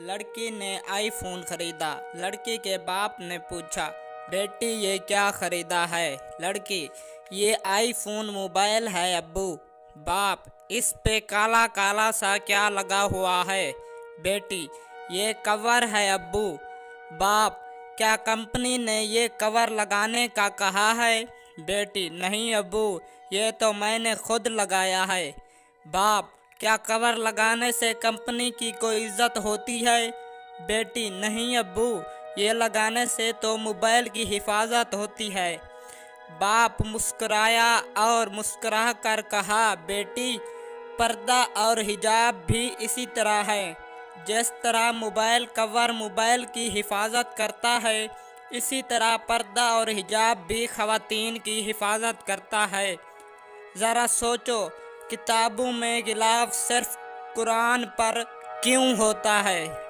लड़की ने आईफोन खरीदा। लड़की के बाप ने पूछा, बेटी ये क्या खरीदा है? लड़की, ये आईफोन मोबाइल है अब्बू। बाप, इस पे काला काला सा क्या लगा हुआ है? बेटी, ये कवर है अब्बू। बाप, क्या कंपनी ने ये कवर लगाने का कहा है? बेटी, नहीं अब्बू, ये तो मैंने खुद लगाया है। बाप, क्या कवर लगाने से कंपनी की कोई इज्जत होती है? बेटी, नहीं अब्बू, ये लगाने से तो मोबाइल की हिफाजत होती है। बाप मुस्कुराया और मुस्कुरा कर कहा, बेटी, पर्दा और हिजाब भी इसी तरह है। जिस तरह मोबाइल कवर मोबाइल की हिफाजत करता है, इसी तरह पर्दा और हिजाब भी ख़वातीन की हिफाजत करता है। ज़रा सोचो, किताबों में गिलाफ सिर्फ कुरान पर क्यों होता है?